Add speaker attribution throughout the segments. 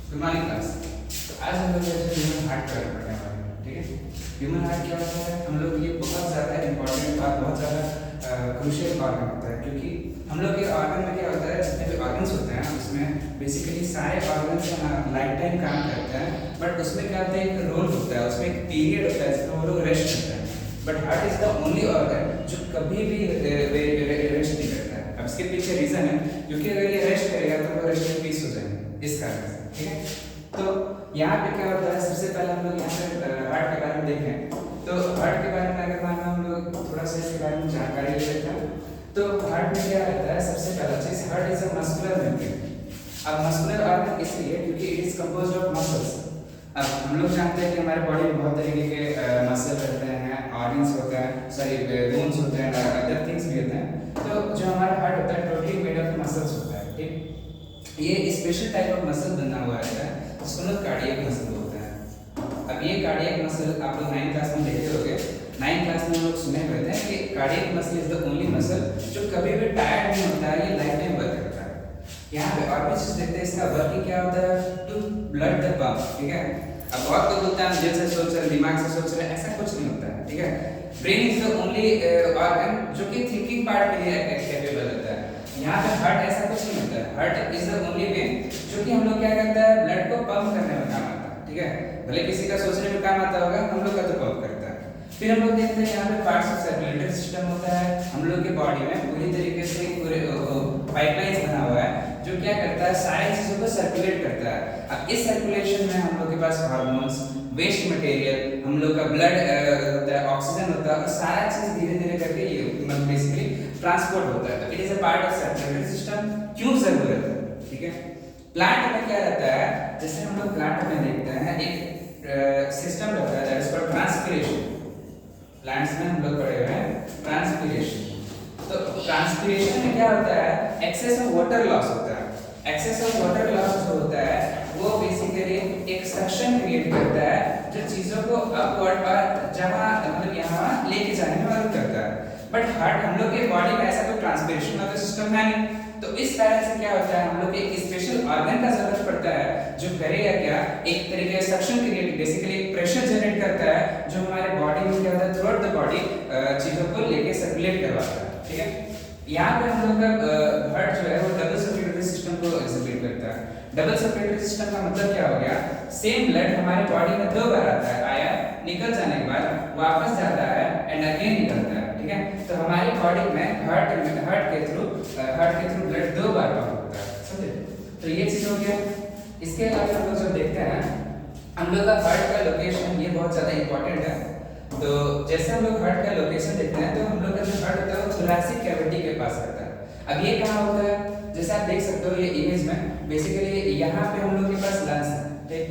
Speaker 1: Good morning class. तो आज हम लोग ह्यूमन हार्ट पर पढ़ने वाले हैं, ठीक है। ह्यूमन हार्ट क्या होता है, हम लोग ये बहुत ज़्यादा इंपॉर्टेंट और बहुत ज़्यादा क्रूशियल ऑर्गन होता है, क्योंकि हम लोग के ऑर्गन में क्या होता है, जितने भी ऑर्गन्स होते हैं उसमें बेसिकली सारे ऑर्गन्स लाइफ टाइम काम करते हैं, बट उसमें क्या होता है, एक रोल होता है, उसमें एक पीरियड होता है जिसमें वो लोग रेस्ट करते हैं। But heart is the only organ जो कभी भी रेस्ट नहीं करता है। अब इसके पीछे रीजन है, क्योंकि अगर ये रेस्ट करेगा तो वो रेस्ट में पीस हो जाएंगे, इस कारण से, ठीक है। तो यहाँ पे क्या होता है, सबसे पहले हम लोग यहाँ पे हार्ट के बारे में देखें। तो हार्ट के बारे में अगर मान लो हम लोग थोड़ा सा इसके बारे में जानकारी ले लेते हैं, तो हार्ट में क्या रहता है, सबसे पहला चीज, heart is a muscular membrane. अब मस्कुलर ऑर्गन इसलिए क्योंकि it is composed of muscles. अब हम लोग जानते हैं कि हमारे बॉडी में बहुत तरीके के मसल रहते हैं, ऑर्गन्स होते हैं, सॉरी बोन्स होते हैं, अदर थिंग्स भी होते हैं। तो जो हमारा हार्ट होता है टोटली मेड ऑफ मसल्स होता है, ठीक। ये स्पेशल टाइप ऑफ मसल बना हुआ रहता है जिसको लोग कार्डियक मसल बोलते हैं। अब ये कार्डियक मसल आप लोग 9th क्लास में देखे होंगे। 9th क्लास में लोग सुने हुए थे कि cardiac muscle is the only muscle जो कभी भी टायर्ड नहीं होता है, ये लाइफ टाइम वर्क करता है। यहाँ पे और भी चीज देखते हैं, इसका वर्किंग क्या होता है, टू ब्लड द पंप, ठीक है। अब बहुत लोग बोलते हैं दिल से सोच रहे, दिमाग से सोच रहे, ऐसा कुछ नहीं होता है, ठीक है। Brain is the only organ जो कि थिंकिंग पार्ट के लिए कैपेबल होता है। यहाँ पे हार्ट ऐसा कुछ नहीं होता है। Heart is the only when जो कि हम लोग क्या करता है, ब्लड को पंप करने में काम आता है, ठीक है। भले किसी का सोचने में काम आता होगा, हम लोग का तो पंप करता है। फिर हम लोग देखते हैं यहाँ पे पार्ट्स ऑफ सर्कुलेटरी सिस्टम होता है। हम लोग के बॉडी में पूरी तरीके से पूरे पाइपलाइंस बना हुआ है जो क्या करता है, सारी चीजों को सर्कुलेट करता है। अब इस सर्कुलेशन में हम लोग के पास हार्मोन्स, वेस्ट मटेरियल, हम लोग का ब्लड होता है, ऑक्सीजन होता है, और सारा चीज धीरे धीरे करके ये बेसिकली ट्रांसपोर्ट होता है। तो it is a part of circulatory system. क्यों जरूरत है, ठीक है। प्लांट में क्या रहता है, जैसे हम लोग प्लांट में देखते हैं एक सिस्टम रहता है that is called transpiration. Plants में हम लोग पढ़े हुए हैं ट्रांसपिरेशन। तो ट्रांसपिरेशन में क्या होता है, एक्सेस ऑफ वाटर लॉस होता है। एक्सेस ऑफ वाटर लॉस जो होता है वो बेसिकली एक सक्शन क्रिएट करता है जो चीजों को अपवर्ड और जहां मतलब यहाँ लेके जाने में मदद करता है। बट हार्ट, हम लोग के बॉडी में ऐसा कोई ट्रांसपिरेशन वाला सिस्टम है नहीं। तो इस कारण से क्या होता है, हम लोग एक स्पेशल ऑर्गन का जरूरत पड़ता है जो करेगा क्या, एक तरीके से suction create, basically pressure generate करता है जो हमारे बॉडी में क्या होता है, थ्रू आउट द बॉडी चीजों को लेके सर्कुलेट करवाता है, ठीक है। यहाँ पे हम लोग का हार्ट जो है वो डबल सर्कुलेटरी सिस्टम को एग्जीक्यूट करता है। डबल सर्कुलेटरी सिस्टम का मतलब क्या हो गया, सेम ब्लड हमारे बॉडी में 2 बार आता है, आया, निकल जाने के बाद वापस जाता है एंड अगेन निकलता है, ठीक है। तो हमारी बॉडी में हार्ट के थ्रू ब्लड 2 बार पंप होता है, समझे। तो ये चीज हो गया। इसके अलावा हम लोग जब देखते हैं हम लोग का हार्ट का लोकेशन, ये बहुत ज्यादा इंपॉर्टेंट है। तो जैसे हम लोग हार्ट का लोकेशन देखते हैं, तो हम लोग का जो हार्ट होता है वो थोरैसिक कैविटी के पास रहता है। अब ये कहाँ होता है, जैसे आप देख सकते हो ये इमेज में, बेसिकली यहाँ पे हम लोग के पास लंग्स है, ठीक।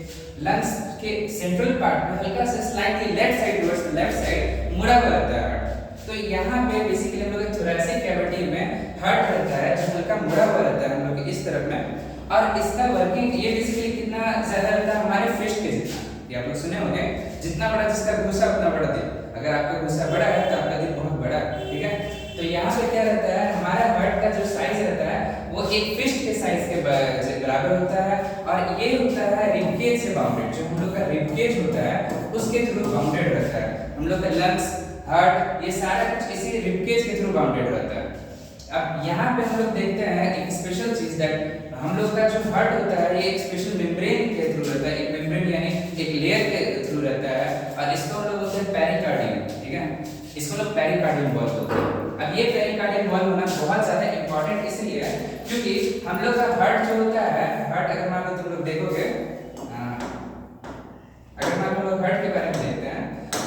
Speaker 1: लंग्स के सेंट्रल पार्ट में हल्का सा slightly left side towards left side मुड़ा हुआ रहता है हार्ट। तो यहाँ पे बेसिकली हम लोग थोरैसिक कैविटी में हार्ट रहता है जो हल्का मुड़ा हुआ रहता है हम लोग इस तरफ में। और इसका वर्किंग ये बेसिकली कितना ज्यादा रहता है, हमारे फिस्ट के जितना। ये आप लोग सुने होंगे, जितना बड़ा जिसका भूसा उतना बड़ा दिल। अगर आपका भूसा बड़ा है तो आपका दिल बहुत बड़ा है, ठीक है। तो यहाँ पे क्या रहता है, हमारा हार्ट का जो साइज रहता है वो एक फिस्ट के साइज के बराबर होता है। और ये होता है रिबकेज से बाउंडेड, जो हम लोग का रिबकेज होता है उसके थ्रू बाउंडेड रहता है। हम लोग का लंग्स, हार्ट, ये सारा कुछ इसी रिबकेज के थ्रू बाउंडेड रहता है। अब यहाँ पे हम लोग देखते हैं एक स्पेशल चीज, दैट हम लोग का जो हार्ट होता है ये एक स्पेशल मेम्ब्रेन के थ्रू रहता है। एक मेम्ब्रेन यानी एक लेयर के थ्रू रहता है, और इसको हम लोग बोलते हैं पेरिकार्डियम, ठीक है। इसको लोग पेरिकार्डियम वॉल बोलते हैं। अब ये पेरिकार्डियम वॉल होना बहुत ज्यादा इंपॉर्टेंट इसलिए है क्योंकि हम लोग का हार्ट जो होता है, हार्ट अगर मान लो तुम लोग देखोगे, अगर मान लो हार्ट के बारे में देखते हैं,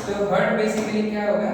Speaker 1: तो हार्ट बेसिकली क्या होगा,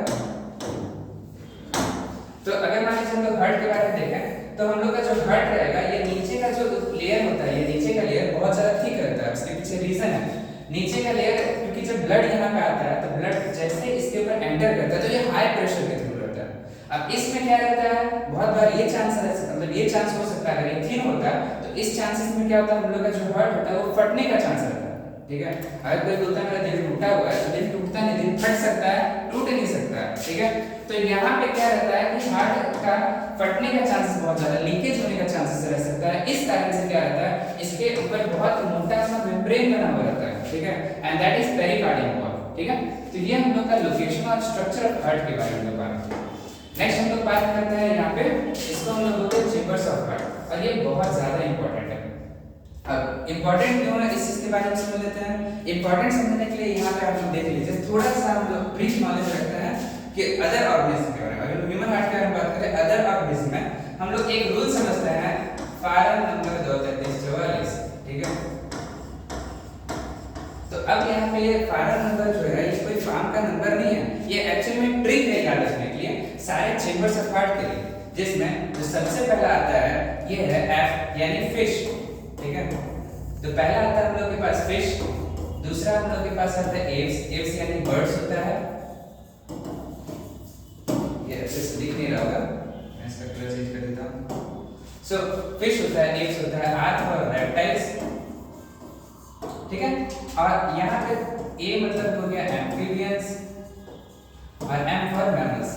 Speaker 1: तो अगर मान लीजिए हम लोग हार्ट के बारे में देखें तो हम लोग का जो हार्ट रहेगा, ये नीचे का जो लेयर होता है, ये नीचे का लेयर बहुत ज्यादा थिक रहता है। उसके पीछे रीजन है, नीचे का लेयर क्योंकि जब ब्लड यहाँ पे आता है तो ब्लड जैसे इसके ऊपर एंटर करता है तो ये हाई प्रेशर के थ्रू रहता है। अब इसमें क्या रहता है, बहुत बार ये चांस मतलब ये चांस हो सकता है, अगर ये थिन होता है तो इस चांसेस में क्या होता है, हम लोग का जो हार्ट होता है वो फटने का चांस रहता है, ठीक है। अगर कोई बोलता है मेरा दिल टूटा हुआ है, तो दिल टूटता नहीं, दिल फट सकता है, टूट नहीं सकता है, ठीक है। तो यहाँ पे क्या रहता है कि हार्ट का फटने का चांसेस बहुत ज्यादा, लीकेज होने का चांसेस रह सकता है। इस कारण से क्या रहता है, इसके ऊपर बहुत मोटा सा ब्रेन बना हुआ रहता है, ठीक है, and that is pericardium wall, ठीक है। तो ये हम लोग का लोकेशन और स्ट्रक्चर ऑफ हार्ट के बारे में बात करते हैं। नेक्स्ट हम लोग बात करते हैं यहाँ पे, इसको हम लोग बोलते हैं चेंबर्स ऑफ हार्ट, और ये बहुत ज्यादा इंपॉर्टेंट है। अब इंपॉर्टेंट क्यों है इस चीज के बारे में समझ लेते हैं। इंपॉर्टेंट समझने के लिए यहाँ पे आप लोग देख लीजिए, थोड़ा सा हम लोग ब्रीफ नॉलेज रखते हैं कि अदर ऑर्गेनिज्म के बारे में। अगर ह्यूमन हार्ट के बारे में बात करें अदर ऑर्गेनिज्म में, हम लोग एक रूल समझते हैं, फारल नंबर 23344, ठीक है। तो अब यहाँ पे ये फारल नंबर जो है ये कोई फार्म का नंबर नहीं है, ये एक्चुअली में ट्रिक है याद रखने के लिए सारे चेंबर्स ऑफ हार्ट के लिए, जिसमें जो सबसे पहला आता है ये है एफ यानी फिश, ठीक है। तो पहला आता है हम लोग के पास फिश, दूसरा हम लोग के पास आता है एव्स, एव्स यानी बर्ड्स होता है, ये अच्छे से दिख नहीं रहा होगा, मैं इसका कलर चेंज कर देता हूं। सो फिश होता है, एव्स होता है, आर फॉर रेप्टाइल्स, ठीक है। और यहाँ पे ए मतलब हो गया एम्फीबियंस और एम फॉर मैमल्स।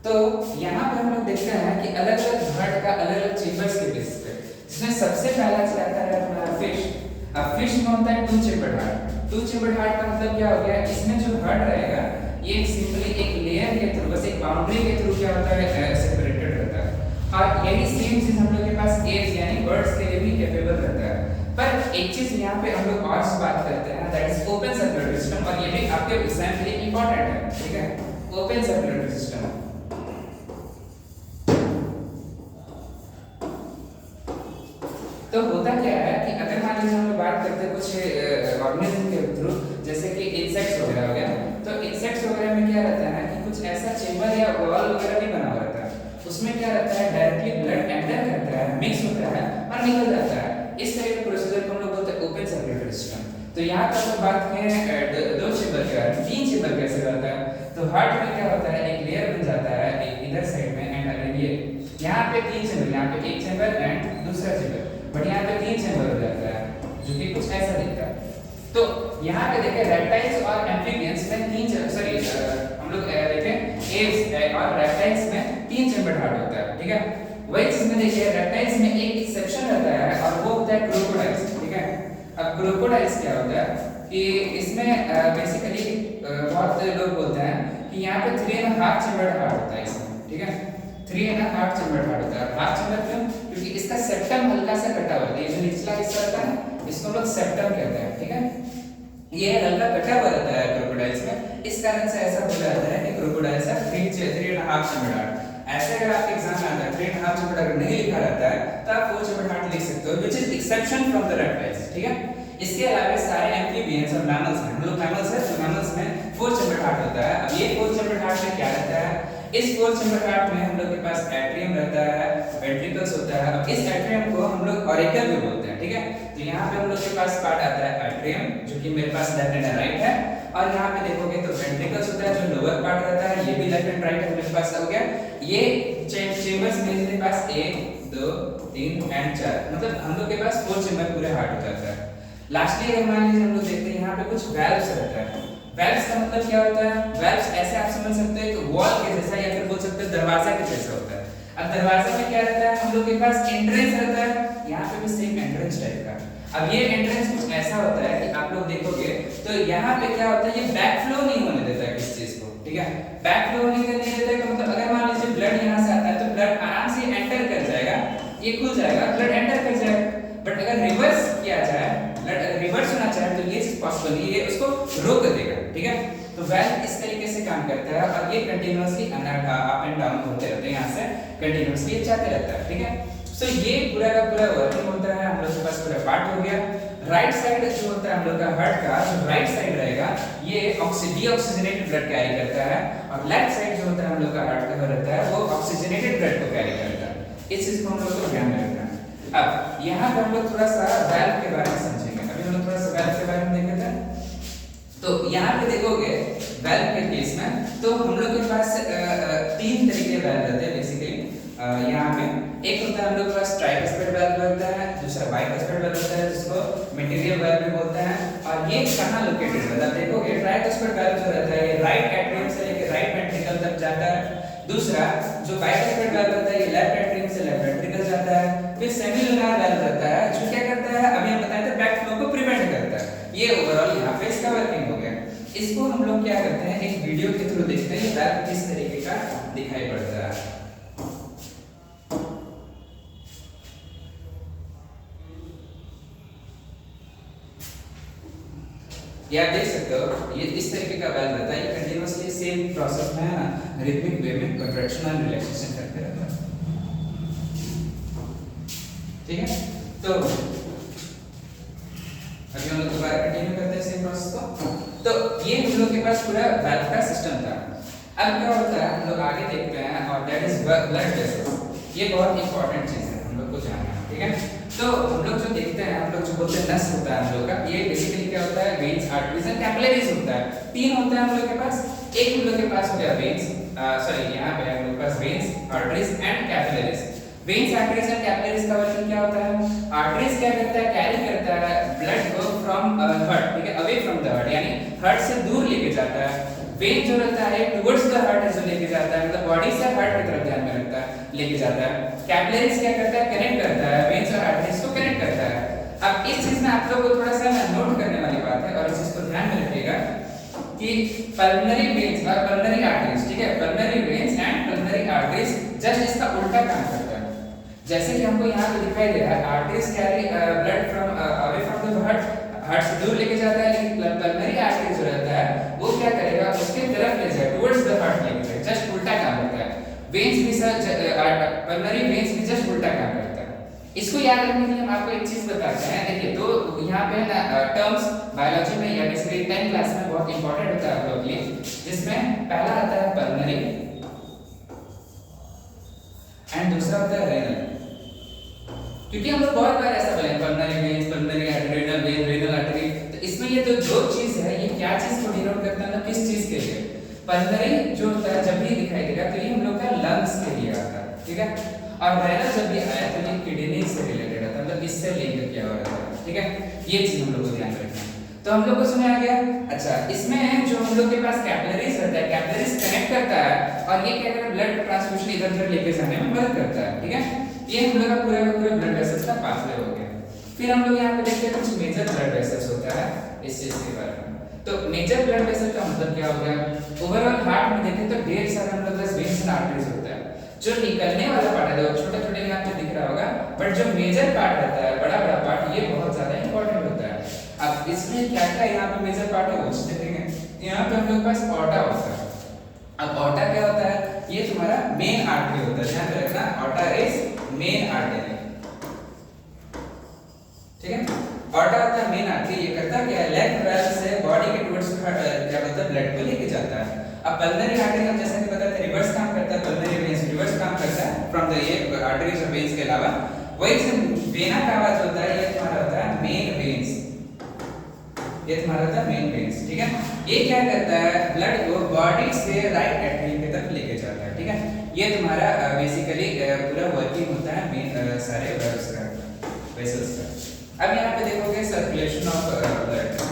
Speaker 1: तो यहाँ पे हम लोग देखते हैं कि अलग अलग हार्ट का अलग अलग चेंबर्स के बेसिस पे, इसमें सबसे पहला आता है हमारा फिश। अब फिश में होता है two chambered heart. Two chambered heart का मतलब क्या हो गया, इसमें जो हार्ट रहेगा ये सिंपली एक लेयर के थ्रू, बस एक बाउंड्री के थ्रू क्या होता है सेपरेटेड रहता है। और यही सेम चीज हम लोग के पास एव्स यानी बर्ड्स के लिए भी कैपेबल रहता है। पर एक चीज यहाँ पे हम लोग और बात करते हैं, that is open circulatory system, और ये भी आपके एग्जाम के लिए इंपॉर्टेंट है, ठीक है। ओपन सर्कुलेटरी सिस्टम तो होता क्या है कि अगर मान लीजिए हम लोग बात करते हैं कुछ ऑर्गेनिज्म के थ्रू, जैसे कि इंसेक्ट्स वगैरह हो गया, तो इंसेक्ट्स वगैरह में क्या रहता है कि कुछ ऐसा चेंबर या वॉल वगैरह नहीं बना हुआ रहता है, उसमें क्या रहता है डायरेक्टली ब्लड एंटर करता है, मिक्स होता है और निकल जाता है। इस तरह के प्रोसीजर को हम लोग बोलते हैं ओपन सर्कुलेटरी सिस्टम। तो यहाँ पर हम बात करें दो चेंबर के बारे में, तीन चेंबर कैसे रहता है। तो हार्ट में क्या होता है, एक लेयर बन जाता है एक इधर साइड में एंड अगेन ये यहाँ पे तीन चेंबर, यहाँ पे एक चेंबर एंड दूसरा चेंबर, बट यहाँ पे तीन चेंबर हो जाता है जो कि कुछ ऐसा दिखता है। तो यहाँ पे देखें रेप्टाइल्स और एम्फीबियंस में तीन सॉरी हम लोग देखें एव्स और रेप्टाइल्स में तीन चेंबर हार्ट होता है, ठीक है। वही चीज में देखिए रेप्टाइल्स में एक एक्सेप्शन रहता है और वो होता है क्रोकोडाइल्स, ठीक है। अब क्रोकोडाइल्स क्या होता है कि इसमें बेसिकली बहुत लोग बोलते हैं कि यहाँ पे 3.5 चेंबर हार्ट होता है इसमें, ठीक है। 3.5 चेंबर हार्ट होता है। हाफ चेंबर क्यों, क्योंकि इसका सेप्टम हल्का सा कटा हुआ है, ये जो निचला हिस्सा होता है इसको हम लोग सेप्टम कहते हैं, ठीक है। ये हल्का कटा हुआ रहता है क्रोकोडाइल्स में, इस कारण से ऐसा बोला जाता है कि क्रोकोडाइल्स है 3.5 चेंबर हार्ट। ऐसे अगर आपके एग्जाम में आता है 3.5 चेंबर अगर नहीं लिखा रहता है तो आप 4 चेंबर हार्ट लिख सकते हो, which is exception from the reptiles, ठीक है। इसके अलावा सारे एम्फीबियंस और मैमल्स में, हम लोग मैमल्स है तो मैमल्स में 4 चेंबर हार्ट होता है। अब ये 4 चेंबर हार्ट में क्या रहता है, इस 4 चेंबर हार्ट में हम लोग के पास एट्रियम रहता है, वेंट्रिकल्स होता है। अब इस एट्रियम को हम लोग ऑरिकल भी बोलते हैं, ठीक है। तो यहाँ पे हम लोग के पास पार्ट आता है एट्रियम जो कि मेरे पास लेफ्ट एंड राइट है, और यहाँ पे देखोगे तो वेंट्रिकल्स होता है जो लोअर पार्ट रहता है, ये भी लेफ्ट एंड राइट है मेरे पास हो गया। ये चेंबर्स मेरे पास 1 2 3 एंड 4, मतलब हम लोग के पास 4 चेंबर पूरे हार्ट हो जाता है। लास्टली अगर मान लीजिए हम लोग देखते हैं यहाँ पे कुछ वैल्व्स रहता है। वैल्व्स का मतलब क्या होता है, वैल्व्स ऐसे आप समझ सकते हैं कि वॉल के जैसा या फिर बोल सकते हैं दरवाजा के जैसा होता है। अब दरवाजे में क्या रहता है, हम लोग के पास एंट्रेंस रहता है, यहाँ पे भी सेम एंट्रेंस टाइप का। अब ये एंट्रेंस कुछ ऐसा होता है कि आप लोग देखोगे तो यहाँ पे क्या होता है, ये बैक फ्लो नहीं होने देता है किसी चीज को, ठीक है। बैक फ्लो नहीं करने देता है, मतलब अगर मान लीजिए ब्लड यहाँ से आता है तो ब्लड आराम से एंटर कर जाएगा, ये खुल जाएगा, ब्लड एंटर कर जाएगा। बट अगर रिवर्स किया जाए, ब्लड अगर रिवर्स होना चाहे तो ये चीज पॉसिबल नहीं, ये उसको रोक देगा, ठीक है। तो वैल्व इस तरीके से काम करता है और ये कंटीन्यूअसली अप एंड डाउन होते रहते हैं, यहाँ से कंटीन्यूअसली जाते रहता है, ठीक है। सो ये पूरा का पूरा वर्किंग होता है, हम लोग के पास पूरा पार्ट हो गया। राइट साइड जो होता है हम लोग का हार्ट का, जो राइट साइड रहेगा ये डीऑक्सीजनेटेड ब्लड कैरी करता है, और लेफ्ट साइड जो होता है हम लोग का हार्ट का रहता है वो ऑक्सीजनेटेड ब्लड को कैरी करता है। इस चीज को हम लोग को ध्यान में रखना है। अब यहाँ पर हम लोग थोड़ा सा वैल्व के बारे में समझेंगे। अभी हम लोग थोड़ा सा वैल्व के बारे में देख लेते हैं। तो यहाँ पे देखोगे वैल्व के केस में तो हम लोग के पास 3 तरीके के वैल्व रहते हैं बेसिकली। यहाँ पे एक होता है हम लोग के पास ट्राइकस्पेड वैल्व रहता है, दूसरा बाइकस्पेड वैल्व होता है जिसको मटेरियल वैल्व भी बोलते हैं। और ये कहाँ लोकेटेड रहता है, देखोगे ट्राइकस्पेड वैल्व जो रहता है ये राइट एट्रियम से लेकर राइट वेंट्रिकल तक जाता है। दूसरा जो बाइकस्पेड वैल्व रहता है ये लेफ्ट एट्रियम से लेफ्ट वेंट्रिकल जाता है। फिर सेमिलुनर वैल्व रहता है जो क्या करता करता है, अभी हम बताए थे बैक फ्लो को प्रिवेंट करता है। ये ओवरऑल यहाँ पे इसका वर्किंग हो गया। इसको हम लोग क्या करते हैं, एक वीडियो के थ्रू देखते हैं ये वैल्व किस तरीके का दिखाई पड़ता है। ये आप देख सकते हो, ये इस तरीके का वैल्व रहता है, ये कंटीन्यूअसली सेम प्रोसेस में है ना, रिथमिक वे में कंट्रैक्शन और रिलैक्सेशन करते रहता है। ठीक है, तो अभी हम लोग दोबारा कंटिन्यू करते हैं सेम प्रोसेस को। तो ये हम लोग के पास पूरा वैल्व का सिस्टम था। अब क्या होता है, हम लोग आगे देखते हैं, और दैट इज ब्लड वेसल्स। ये बहुत इंपॉर्टेंट चीज है हम लोग को जानना है। ठीक है, तो हम लोग जो देखते हैं, हम लोग जो बोलते हैं नस होता है हम लोग का, ये बेसिकली क्या होता है, वेन्स, आर्टरीज एंड कैपिलरीज होता है। तीन होता है हम लोग के पास। एक हम लोग के पास हो गया वेन्स, सॉरी यहाँ पे हम लोग के पास veins, arteries and capillaries. Veins, arteries and capillaries का वर्किंग क्या होता है, आर्टरीज क्या करता है, कैरी करता है ब्लड को फ्रॉम हार्ट, ठीक है, अवे फ्रॉम द हार्ट, यानी हार्ट से दूर लेके जाता है। वेन जो रहता है टुवर्ड्स द हार्ट जो लेके जाता है, मतलब बॉडी से हार्ट की तरफ ध्यान में रखता है, लेके जाता है। कैपिलरीज क्या करता है, कनेक्ट करता है, वेन्स और आर्टरीज को कनेक्ट करता है। अब इस चीज में आप लोगों को थोड़ा सा नोट करने वाली बात है, और इस चीज को ध्यान में रखिएगा कि पल्मोनरी वेन्स और पल्मोनरी आर्टरीज, ठीक है, pulmonary veins and pulmonary arteries just इसका उल्टा काम करता है। जैसे कि हमको यहाँ पे दिखाई दे रहा है, arteries carry blood from away from the heart, heart से दूर लेके जाता है, लेकिन पल्मोनरी आर्टरी जो रहता है वो क्या करेगा, उसके तरफ ले जाए, टुवर्ड्स द हार्ट लेके जाए, जस्ट उल्टा काम करता है। वेन्स भी पल्मोनरी वेन्स भी जस्ट उल्टा काम करता है। इसको याद रखने के लिए हम आपको एक चीज बताते हैं। देखिए, तो यहाँ पे ना टर्म्स बायोलॉजी में या बेसिकली 10th क्लास में बहुत इंपॉर्टेंट होता है आप लोगों के लिए, जिसमें पहला आता है पल्मोनरी एंड दूसरा होता है रेनल। क्योंकि हम लोग बहुत बार ऐसा बोले pulmonary veins, pulmonary artery, renal vein, renal artery, तो इसमें ये जो चीज है, ये क्या चीज को डिनोट करता है ना, किस चीज के लिए। पल्मोनरी जो होता है जब भी दिखाई देगा तो ये हम लोग का लंग्स के लिए आता है, ठीक है, और रेनल जब भी आया तो ये किडनी से रिलेटेड आता है, मतलब इससे लिंक किया हुआ रहता है। ठीक है, ये चीज हम लोग को ध्यान रखना है। तो हम लोग को समझ आ गया। अच्छा, इसमें जो हम लोग के पास कैपिलरीज रहता है, कैपिलरीज कनेक्ट करता है, और ये क्या करता है, ब्लड ट्रांसफ्यूजन इधर उधर लेके जाने में मदद करता है। ठीक है, ये हम लोग का पूरा ब्लड वेसल्स का पाथवे हो गया। फिर हम लोग यहाँ पे देखते हैं कुछ मेजर ब्लड वेसल्स होता है इस चीज के बारे में। तो मेजर ब्लड वेसल का मतलब क्या हो गया, ओवरऑल हार्ट में देखें तो ढेर सारे हम लोग का वेन्स एंड आर्टरीज होता है। जो निकलने वाला पार्ट है, छोटा छोटा यहाँ पे दिख रहा होगा, बट जो मेजर पार्ट रहता है, बड़ा बड़ा पार्ट, ये बहुत ज्यादा इंपॉर्टेंट होता है। अब इसमें क्या क्या यहाँ पे मेजर पार्ट है वो देखेंगे। यहाँ पे हम लोग के पास ऑर्टा होता है। अब ऑर्टा क्या होता है, ये तुम्हारा मेन आर्टरी होता है, ध्यान रखना, ऑर्टा इज मेन आर्टरी। ठीक है, ऑर्टा होता है मेन आर्टरी। ये करता क्या है, लेग वेल्व से बॉडी के टुवर्ड्स क्या बोलते हैं, ब्लड को लेके जाता है। अब पल्मोनरी आर्टरी हम जैसे कि बताते हैं रिवर्स काम करता है, पल्मोनरी वेन्स रिवर्स काम करता है फ्रॉम द ये आर्टरीज और वेन्स के अलावा। वही वेना कावा जो होता है, ये तुम्हारा होता है मेन वेन्स, ये तुम्हारा होता है मेन वेन्स। ठीक है, ये क्या करता है, ब्लड को बॉडी से राइट एट्रियम की तरफ लेके जाता है। ठीक है, ये तुम्हारा बेसिकली पूरा वर्किंग होता है मेन सारे वेल्व्स का, वेसल्स का। अब यहाँ पे देखोगे सर्कुलेशन ऑफ ब्लड,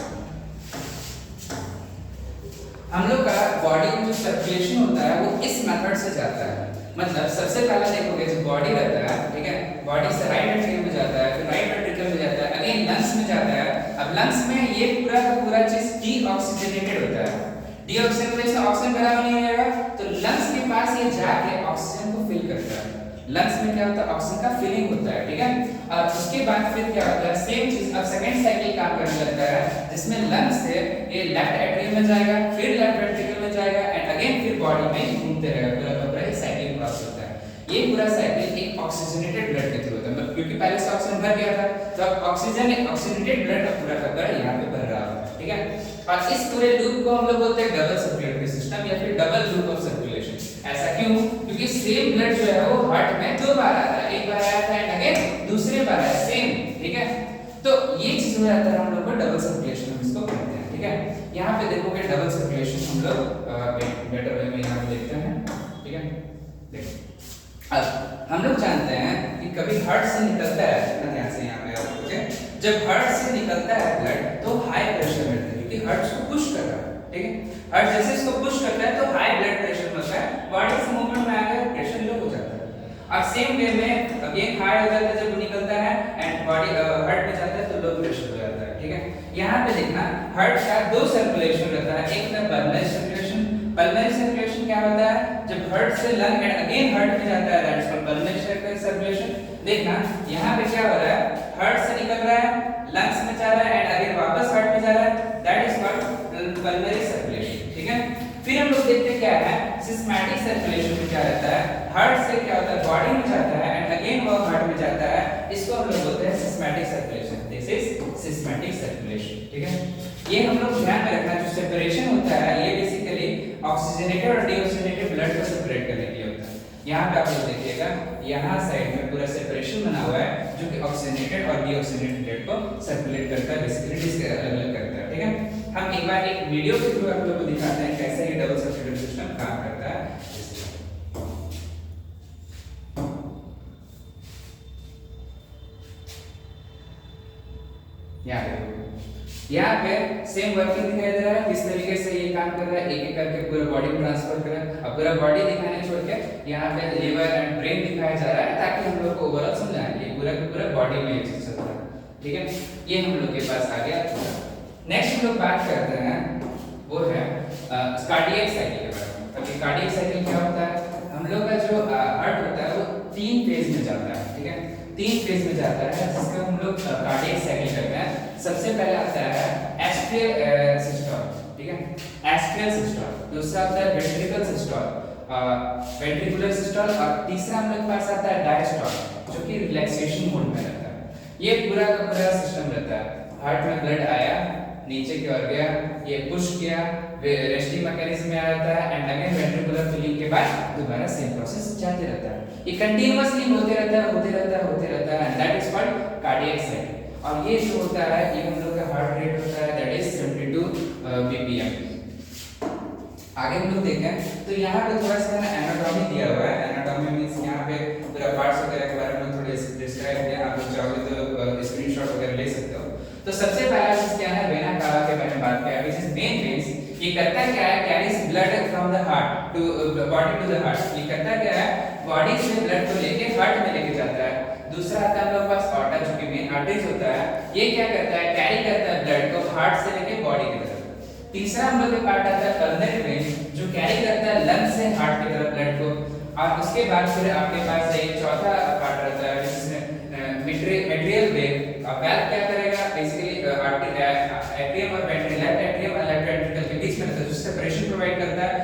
Speaker 1: हम लोग का बॉडी में जो सर्कुलेशन होता है वो इस मेथड से जाता है। मतलब सबसे पहले देखोगे जो बॉडी रहता है, ठीक है, बॉडी से राइट एट्रियम में जाता है, फिर राइट वेंट्रिकल में जाता है, अगेन लंग्स में जाता है। अब लंग्स में ये पूरा का पूरा चीज डीऑक्सीजनेटेड होता है। डीऑक्सीजन से ऑक्सीजन बराबर नहीं हो जाएगा, तो लंग्स के पास ये जाके ऑक्सीजन को फिल करता है। लंग्स में क्या होता है, ऑक्सीजन का फिलिंग होता है। ठीक है, और उसके बाद फिर क्या होता है, सेम चीज अब सेकंड साइकिल काम करने लगता है, जिसमें लंग्स से ये लेफ्ट एट्रियम में जाएगा, फिर लेफ्ट वेंट्रिकल में जाएगा, एंड अगेन फिर बॉडी में घूमते रहेगा, पूरा का पूरा साइकिल प्रोसेस होता है। ये पूरा साइकिल एक ऑक्सीजनेटेड ब्लड के थ्रू होता है, मतलब क्योंकि पहले से ऑक्सीजन भर गया था, तो अब ऑक्सीजनेटेड ब्लड पूरा का पूरा यहाँ पे भर रहा है। ठीक है, और इस पूरे लूप को हम लोग बोलते हैं डबल सर्कुलेटरी सिस्टम या फिर डबल लूप ऑफ सर्कुलेशन। ऐसा क्यों, क्योंकि सेम ब्लड जो है वो हार्ट में दो बार आता है, एक बार आया था एंड अगेन दूसरे बार आया सेम। ठीक है, तो ये चीज हो जाता है हम लोग को डबल सर्कुलेशन, हम इसको कहते हैं। ठीक है, यहाँ पे देखोगे डबल सर्कुलेशन हम लोग बेटर वे में यहाँ पे देखते हैं। ठीक है, देखो अब हम लोग जानते हैं कि कभी हार्ट से निकलता है ना, ध्यान से यहाँ पे आप देखोगे, जब हार्ट से निकलता है ब्लड तो हाई प्रेशर में रहता है, क्योंकि हार्ट उसको पुश कर रहा है। ठीक है, हार्ट जैसे इसको पुश करता है तो हाई ब्लड प्रेशर होता है, बॉडी से मूवमेंट में आकर प्रेशर लो हो जाता है। अब सेम वे में अगेन हाई हो जाता है जब निकलता है, एंड बॉडी हार्ट में जाता है यहाँ पे देखना हार्ट का दो सर्कुलेशन रहता है, एक होता है पल्मोनरी सर्कुलेशन। पल्मोनरी सर्कुलेशन क्या होता है, जब हार्ट से लंग एंड अगेन हार्ट में जाता है, that is called pulmonary circulation. देखना यहाँ पे क्या हो रहा है, हार्ट से निकल रहा है, लंग्स में जा रहा है एंड अगेन वापस हार्ट में जा रहा है, that is called pulmonary circulation. ठीक है, फिर हम लोग देखते हैं क्या है, सिस्टमैटिक सर्कुलेशन में क्या रहता है, हार्ट से क्या होता है बॉडी में जाता है एंड अगेन वो हार्ट में जाता है, इसको हम लोग बोलते हैं systematic circulation. This is systematic circulation. ठीक है, ये हम लोग ध्यान में रखना, जो सेपरेशन होता है ये बेसिकली ऑक्सीजनेटेड और डीऑक्सीजनेटेड ब्लड को सेपरेट करने के लिए होता है। यहाँ पे आप लोग देखिएगा, यहाँ साइड में पूरा सेपरेशन बना हुआ है जो कि ऑक्सीजनेटेड और डीऑक्सीजनेटेड ब्लड को सर्कुलेट करता है, बेसिकली अलग-अलग करता है। ठीक है, हम एक बार एक वीडियो के थ्रू आप लोगों को दिखाते हैं कैसे ये डबल सर्कुलेटरी सिस्टम काम करता है। यहाँ पे सेम वर्किंग दिखाई दे रहा है, किस तरीके से ये काम कर रहा है, एक एक करके पूरा बॉडी में ट्रांसफर कर रहा है। अब पूरा बॉडी दिखाने छोड़ के यहाँ पे लिवर एंड ब्रेन दिखाया जा रहा है ताकि हम लोग को ओवरऑल समझाएं ये पूरा का पूरा बॉडी में एक चीज चल रहा है। ठीक है, ये हम लोग के पास आ गया। नेक्स्ट हम लोग बात करते हैं वो है कार्डियक साइकिल के बारे में। अब ये कार्डियक साइकिल क्या होता है, हम लोग का जो हार्ट होता है वो 3 फेज में जाता है। ठीक है, 3 फेज में जाता है जिसका हम लोग कार्डियक साइकिल कहते हैं। सबसे पहले आता है एट्रियल सिस्टोल। ठीक है, एट्रियल सिस्टोल, दूसरा आता है वेंट्रिकल सिस्टोल, वेंट्रिकुलर सिस्टोल, और तीसरा हम लोग के पास आता है डायस्टोल जो कि रिलैक्सेशन मोड में रहता है। ये पूरा का पूरा सिस्टम रहता है, हार्ट में ब्लड आया, नीचे की ओर गया, ये पुश किया, रेस्टिंग मैकेनिज्म में आ जाता है एंड अगेन वेंट्रिकुलर फिलिंग के बाद दोबारा सेम प्रोसेस चलते रहता है। ये कंटीन्यूअसली होते रहता है and that is called cardiac cycle. और ये जो होता है ये हम लोग का हार्ट रेट होता है, दैट इज 72 बीपीएम। आगे हम लोग देखें तो यहाँ पे थोड़ा सा एनाटॉमी दिया हुआ है। एनाटॉमी मींस यहाँ पे पूरा पार्ट्स वगैरह के बारे में थोड़े डिस्क्राइब किया, आप लोग चाहोगे तो स्क्रीनशॉट वगैरह ले सकते हो। तो सबसे पहला चीज क्या है, वेना कावा के बारे में बात किया, व्हिच इज मेन वेन्स। ये करता क्या है, carries blood from the heart to body to the heart. ये करता क्या है, बॉडी से ब्लड को लेके हार्ट में लेके जाता है। दूसरा आता है हम लोग पास ऑर्टा जो कि मेन आर्टरीज होता है, ये क्या करता है, कैरी करता है ब्लड को हार्ट से लेके बॉडी की तरफ। तीसरा हम लोग के पार्ट आता है पल्मोनरी वेन जो कैरी करता है लंग से हार्ट की तरफ ब्लड को। और उसके बाद फिर आपके पास एक चौथा पार्ट रहता है जिसमें मेट्रियल वेन। वेल्व क्या करेगा, बेसिकली एट्रियम और वेंट्रिकल, लेफ्ट एट्रियम और लेफ्ट वेंट्रिकल के बीच में रहता है, जो सेपरेशन प्रोवाइड करता है,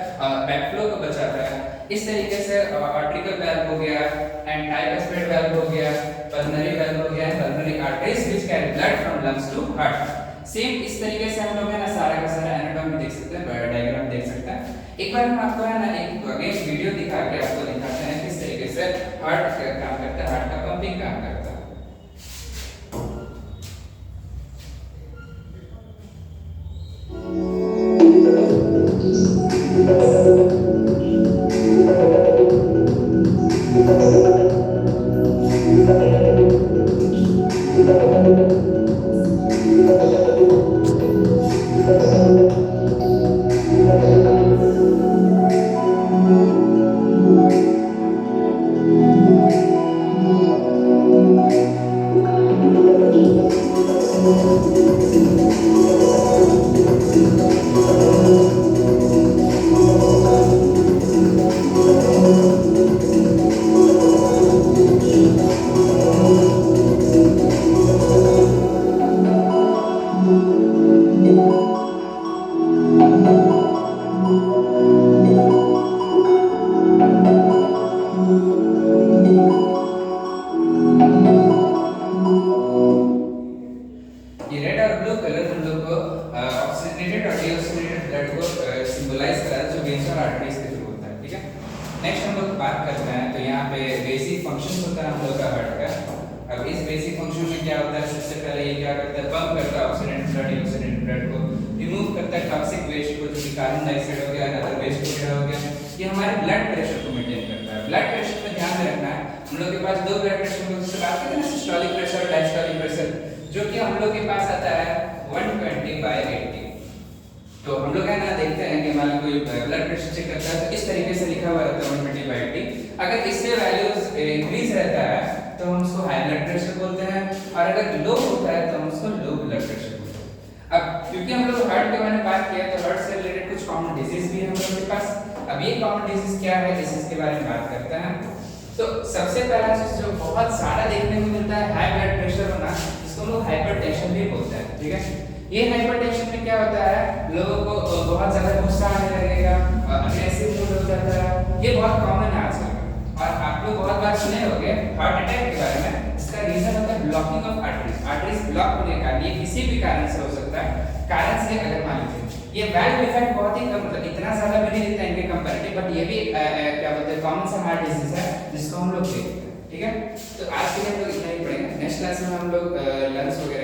Speaker 1: बैकफ्लो को बचाता है। इस तरीके से आर्टिकल वेल्व हो गया एंड ट्राइकस्पिड वेल्व हो गया, पल्मोनरी वेल्व हो गया, pulmonary arteries which carry blood from lungs to heart. Same इस तरीके से हम लोग है ना सारा का सारा एनाटॉमी देख सकते हैं, डायग्राम देख सकते हैं। एक बार हम आपको है ना एक अगेन वीडियो दिखा के आपको दिखाते हैं किस तरीके से हार्ट काम करता है, हार्ट का पंपिंग काम करता है। जो कि हम लोग के पास आता है 120/80। तो हम लोग है ना देखते हैं कि हमारा कोई ब्लड प्रेशर चेक करता है तो इस तरीके से लिखा हुआ रहता है 120/80। अगर इससे वैल्यूज इंक्रीज रहता है तो हम उसको हाई ब्लड प्रेशर बोलते हैं, और अगर लो होता है तो हम उसको लो ब्लड प्रेशर बोलते हैं। क्योंकि हम लोग हार्ट के बारे में बात किया तो हार्ट से रिलेटेड कुछ कॉमन डिजीज भी है हम लोग के पास। अब ये कॉमन डिजीज क्या है, इसके बारे में बात करते हैं। तो सबसे पहला चीज जो बहुत सारा देखने को मिलता है हाई ब्लड प्रेशर होना, जिसको हम लोग हाइपरटेंशन भी बोलते हैं, ठीक है। ये हाइपरटेंशन में क्या होता है, लोगों को बहुत ज्यादा गुस्सा आने लगेगा, अग्रेसिव मूड हो जाता है, ये बहुत कॉमन है आजकल। और आप लोग बहुत बार सुने होंगे हार्ट अटैक के बारे में। इसका रीजन होता है blocking of arteries. Arteries block होने का ये किसी भी कारण से हो सकता है। कारण से अगर मान लीजिए ये वैल्व इफेक्ट बहुत ही कम, मतलब इतना ज्यादा भी नहीं दिखता इनके कंपैरेटिव, बट ये भी क्या बोलते हैं कॉमन सा हार्ट डिजीज है जिसको हम लोग देखते हैं, ठीक है। तो आज के लिए हम लोग इतना ही पढ़ेंगे। नेक्स्ट क्लास में हम लोग लंग्स वगैरह